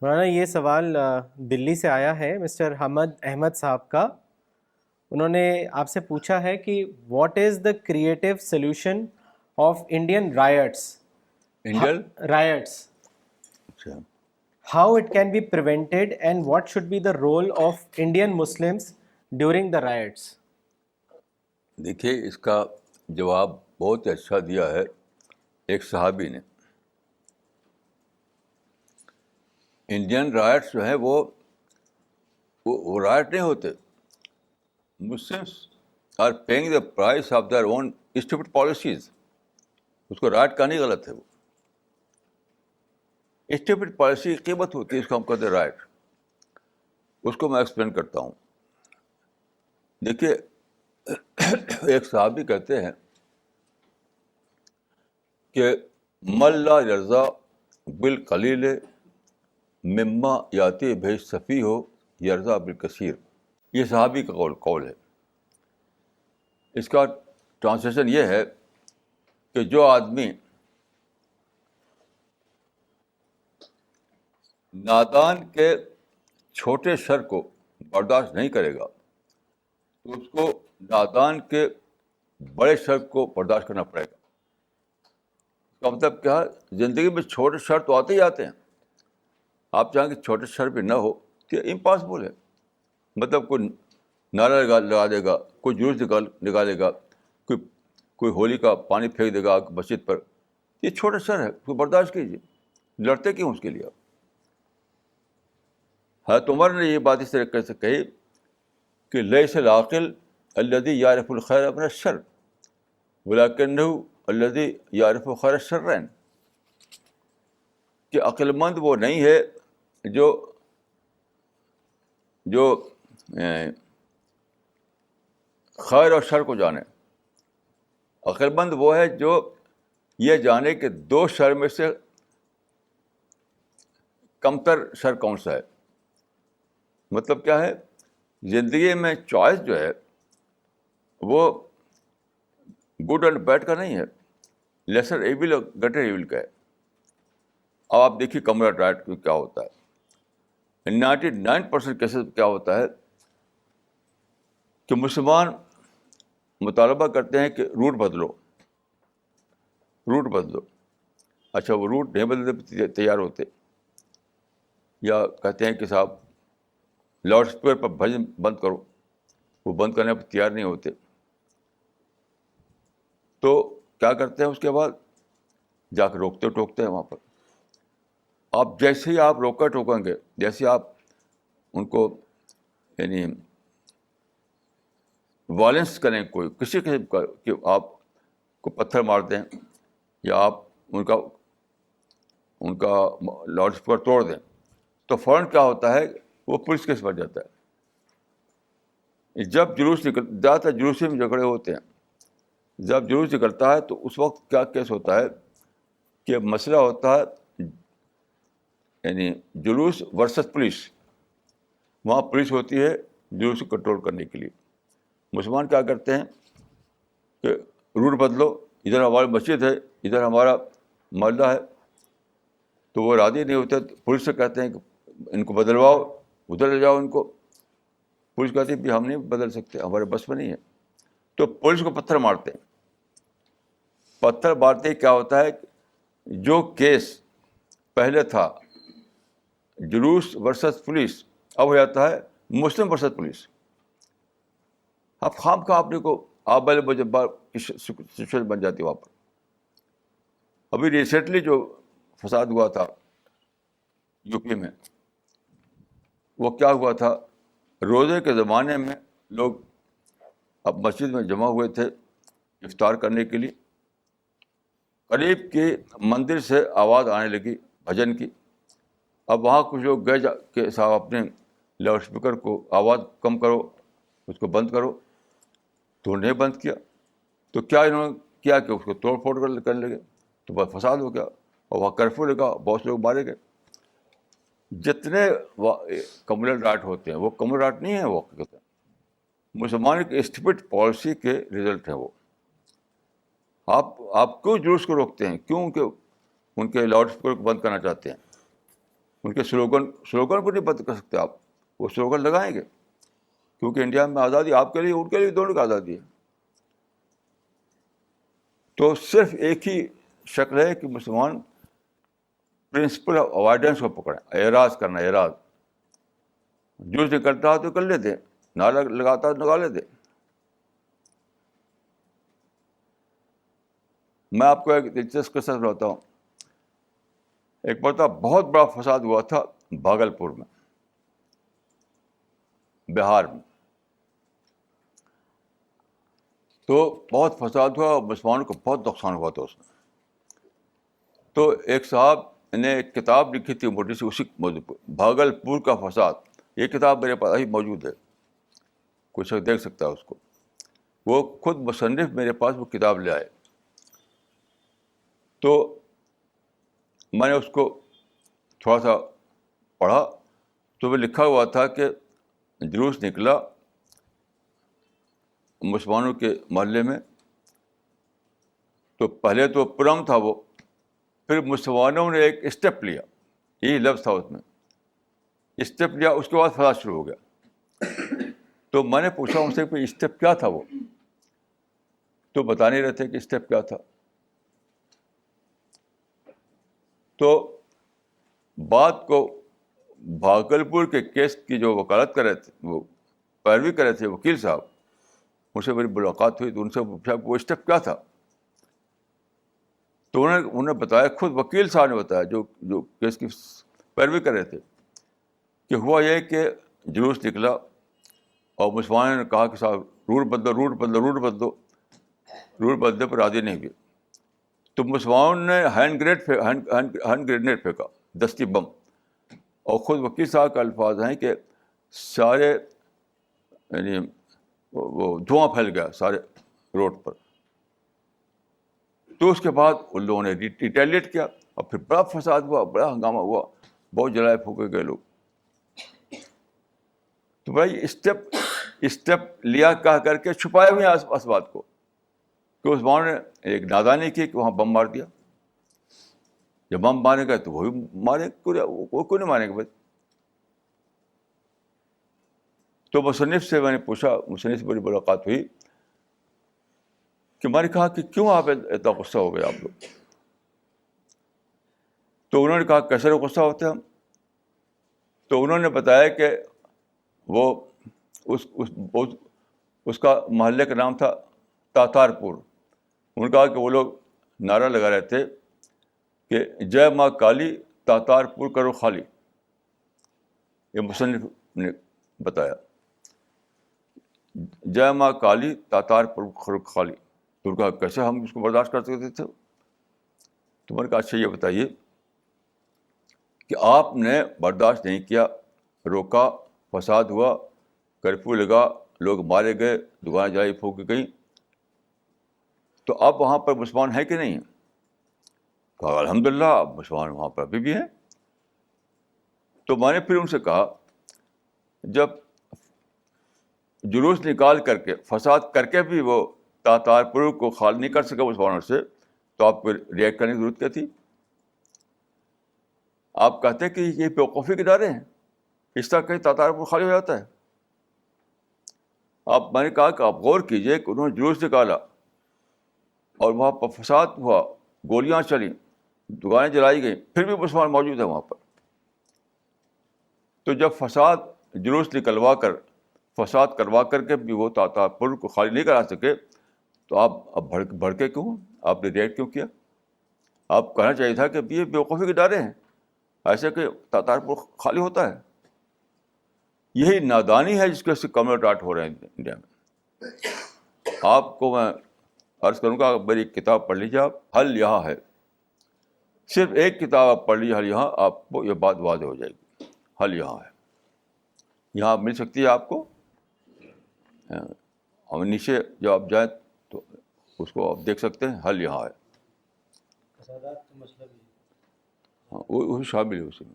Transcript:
مولانا یہ سوال دلی سے آیا ہے مسٹر حمد احمد صاحب کا. انہوں نے آپ سے پوچھا ہے کہ what is the creative solution of Indian rights Indian riots, اچھا how it can be prevented and what should be the role of Indian Muslims during the riots. دیکھیے اس کا جواب بہت اچھا دیا ہے ایک صحابی نے. انڈین رائٹس جو ہیں وہ رائٹ نہیں ہوتے. Muslims are paying the price of their own stupid policies. اس کو رائٹ کہانی غلط ہے. وہ اسٹوپڈ پالیسی کی قیمت ہوتی ہے, اس کو ہم کہتے ہیں رائٹ. اس کو میں ایکسپلین کرتا ہوں. دیکھیے ایک صحابی کہتے ہیں کہ من لا یرضا بالقلیل مما یاتی بہ صفی ہو یرضا بالکثیر. یہ صحابی کا قول ہے. اس کا ٹرانسلیشن یہ ہے کہ جو آدمی نادان کے چھوٹے شر کو برداشت نہیں کرے گا تو اس کو نادان کے بڑے شر کو برداشت کرنا پڑے گا. اس کا مطلب کیا ہے؟ زندگی میں چھوٹے شر تو آتے ہی آتے ہیں. آپ چاہیں کہ چھوٹے شر بھی نہ ہو تو امپاسبل ہے. مطلب کوئی نعرہ لگا دے گا, کوئی جلوس نکالے گا, کوئی ہولی کا پانی پھینک دے گا مسجد پر. یہ چھوٹا شر ہے, اس کو برداشت کیجیے. لڑتے کیوں اس کے لیے؟ حضرت عمر نے یہ بات اس طریقے سے کہی کہ لیس العاقل الذی یعرف الخیر من الشر ولکنہ الذی یعرف خیر الشرین. کہ عقل مند وہ نہیں ہے جو خیر اور شر کو جانے. عقل مند وہ ہے جو یہ جانے کہ دو شر میں سے کمتر شر کون سا ہے. مطلب کیا ہے؟ زندگی میں چوائس جو ہے وہ گڈ اینڈ بیڈ کا نہیں ہے, لیسر ایول اور گریٹر ایول کا ہے. اب آپ دیکھیے کمیونل رائٹ کیا ہوتا ہے. 99% کیسز کیا ہوتا ہے کہ مسلمان مطالبہ کرتے ہیں کہ روٹ بدلو. اچھا وہ روٹ نہیں بدلنے تیار ہوتے, یا کہتے ہیں کہ صاحب لاؤڈ اسپیکر پر بھجن بند کرو, وہ بند کرنے پر تیار نہیں ہوتے. تو کیا کرتے ہیں اس کے بعد؟ جا کے روکتے ٹوکتے ہیں وہاں پر. آپ جیسے ہی آپ روکا ٹوکیں گے, جیسے آپ ان کو یعنی وائلنس کریں کوئی کسی قسم کا, کہ آپ کو پتھر مار دیں یا آپ ان کا لاؤڈ اسپیکر توڑ دیں, تو فوراً کیا ہوتا ہے؟ وہ پولیس کیس بن جاتا ہے. جب جلوس زیادہ تر جلوس میں جھگڑے ہوتے ہیں. جب جلوس نکلتا ہے تو اس وقت کیا کیس ہوتا ہے کہ مسئلہ ہوتا ہے یعنی جلوس ورسس پولیس. وہاں پولیس ہوتی ہے جلوس کو کنٹرول کرنے کے لیے. مسلمان کیا کرتے ہیں کہ روٹ بدلو, ادھر ہماری مسجد ہے, ادھر ہمارا محلہ ہے, تو وہ راضی نہیں ہوتے. پولیس سے کہتے ہیں کہ ان کو بدلواؤ, ادھر لے جاؤ ان کو. پولیس کہتی ہے کہ ہم نہیں بدل سکتے, ہمارے بس میں نہیں ہے. تو پولیس کو پتھر مارتے ہیں. پتھر مارتے کیا ہوتا ہے؟ جو کیس پہلے تھا جلوس ورسس پولیس, اب ہو جاتا ہے مسلم ورسس پولیس. اب خام خواہ اپنے کو آپ بل مجبار سچویشن بن جاتی وہاں پر. ابھی ریسنٹلی جو فساد ہوا تھا یو پی میں, وہ کیا ہوا تھا؟ روزے کے زمانے میں لوگ اب مسجد میں جمع ہوئے تھے افطار کرنے کے لیے. قریب کی مندر سے آواز آنے لگی بھجن کی. اب وہاں کچھ لوگ گئے کہ صاحب اپنے لاؤڈ اسپیکر کو آواز کم کرو, اس کو بند کرو. تو انہوں نے بند کیا. تو کیا انہوں نے کیا کہ اس کو توڑ پھوڑ کرنے لگے, تو بس فساد ہو گیا اور وہاں کرفیو لگا, بہت سے لوگ مارے گئے. جتنے کمیونل رائٹ ہوتے ہیں وہ کمیونل رائٹ نہیں ہے, وہ حقیقت ہے مسلمان کی اسٹپڈ پالیسی کے رزلٹ ہے وہ. آپ کیوں جلوس کو روکتے ہیں؟ کیوں کہ ان کے لاؤڈ اسپیکر کو بند کرنا چاہتے ہیں؟ ان کے سلوگن کو نہیں بدل کر سکتے آپ. وہ سلوگن لگائیں گے کیونکہ انڈیا میں آزادی آپ کے لیے ان کے لیے دونوں کی آزادی ہے. تو صرف ایک ہی شکل ہے کہ مسلمان پرنسپل آف اوائڈنس کو پکڑیں. اعراض کرنا، اعراض. جلوس نکلتا ہے تو کر لیتے، نعرہ لگاتا ہے تو لگا لیتے. میں آپ کو ایک دلچسپ قصہ سناتا ہوں. ایک مرتبہ بہت بڑا فساد ہوا تھا بھاگلپور میں، بہار میں. تو بہت فساد ہوا اور مسلمانوں کو بہت نقصان ہوا تھا اس میں. تو ایک صاحب نے ایک کتاب لکھی تھی موٹی سی اسی موضوع پر، بھاگلپور کا فساد. یہ کتاب میرے پاس ہی موجود ہے، کوئی شخص دیکھ سکتا ہے اس کو. وہ خود مصنف میرے پاس وہ کتاب لے آئے. تو میں نے اس کو تھوڑا سا پڑھا تو وہ لکھا ہوا تھا کہ جلوس نکلا مسلمانوں کے محلے میں. تو پہلے تو پرم تھا وہ، پھر مسلمانوں نے ایک اسٹیپ لیا، یہی لفظ تھا اس میں، اسٹیپ لیا. اس کے بعد فساد شروع ہو گیا. تو میں نے پوچھا ان سے کہ اسٹیپ کیا تھا وہ، تو بتا نہیں رہے تھے کہ اسٹیپ کیا تھا. تو بات کو بھاگلپور کے کیس کی جو وکالت کر رہے تھے، وہ پیروی کر رہے تھے وکیل صاحب، ان سے میری ملاقات ہوئی تو ان سے پوچھا وہ اسٹیپ کیا تھا. تو انہوں نے بتایا، خود وکیل صاحب نے بتایا جو کیس کی پیروی کر رہے تھے، کہ ہوا یہ کہ جلوس نکلا اور مسلمانوں نے کہا کہ صاحب رول بدلو، رول بدلو، رول بدلو. رول بدلنے پر راضی نہیں ہوئے. تو مسلمانوں نے ہینڈ گرینیڈ پھینکا، دستی بم. اور خود وکیل صاحب کا الفاظ ہیں کہ سارے یعنی وہ دھواں پھیل گیا سارے روڈ پر. تو اس کے بعد ان لوگوں نے ریٹیلیٹ کیا اور پھر بڑا فساد ہوا، بڑا ہنگامہ ہوا، بہت جلائے پھونکے گئے لوگ. تو بھائی اسٹیپ لیا کہہ کر کے چھپائے ہوئے اس بات کو کہ مسلمانوں نے ایک نادانی کی کہ وہاں بم مار دیا. جب بم مارے گئے تو وہ بھی مارے، کوئی نہیں مارے گا بھائی. تو مصنف سے میں نے پوچھا، مصنف سے بڑی ملاقات ہوئی کہ میں نے کہا کہ کیوں آپ اتنا غصہ ہو گئے آپ لوگ. تو انہوں نے کہا کیسے غصہ ہوتے ہیں ہم. تو انہوں نے بتایا کہ وہ اس کا محلے کا نام تھا تاتار پور. انہوں نے کہا کہ وہ لوگ نعرہ لگا رہے تھے کہ جے ماں کالی تاتار پور کرو خالی. یہ مصنف نے بتایا، جے ماں کالی تاتار پور کرو خالی. تو انہوں نے کہا کیسے ہم اس کو برداشت کر سکتے تھے. تو میں نے کہا اچھا یہ بتائیے کہ آپ نے برداشت نہیں کیا، روکا، فساد ہوا، کرفیو لگا، لوگ مارے گئے، دکانیں جلائی پھونکی گئیں، تو اب وہاں پر مسلمان ہیں کہ نہیں ہیں؟ کہا الحمدللہ اب مسلمان وہاں پر ابھی بھی ہیں. تو میں نے پھر ان سے کہا جب جلوس نکال کر کے فساد کر کے بھی وہ تاتار پور کو خالی نہیں کر سکا مسلمانوں سے، تو آپ کو ریئیکٹ کرنے کی ضرورت کیا تھی؟ آپ کہتے ہیں کہ یہ بیوقوفی کے ادارے ہیں، اس طرح کہیں تاتار پور خالی ہو جاتا ہے. میں نے کہا کہ آپ غور کیجئے کہ انہوں نے جلوس نکالا اور وہاں پر فساد ہوا، گولیاں چلیں، دکانیں جلائی گئیں، پھر بھی مسلمان موجود ہیں وہاں پر. تو جب جلوس نکلوا کر فساد کروا کر کے بھی وہ تاتار پور کو خالی نہیں کرا سکے، تو آپ اب بھڑکے کیوں؟ آپ نے ریئیکٹ کیوں کیا؟ آپ کہنا چاہیے تھا کہ یہ بیوقوفی کے ادارے ہیں، ایسے کہ تاتار پور خالی ہوتا ہے. یہی نادانی ہے جس کے سے کمیونٹی آرٹ ہو رہے ہیں انڈیا میں. آپ کو میں عرض کروں گا میری کتاب پڑھ لیجیے آپ، حل یہاں ہے. صرف ایک کتاب آپ پڑھ لیجیے حل یہاں، آپ کو یہ بات واضح ہو جائے گی. حل یہاں ہے، یہاں مل سکتی ہے آپ کو. اور نیچے جب آپ جائیں تو اس کو آپ دیکھ سکتے ہیں، حل یہاں ہے. ہاں وہ شامل ہے اسی میں.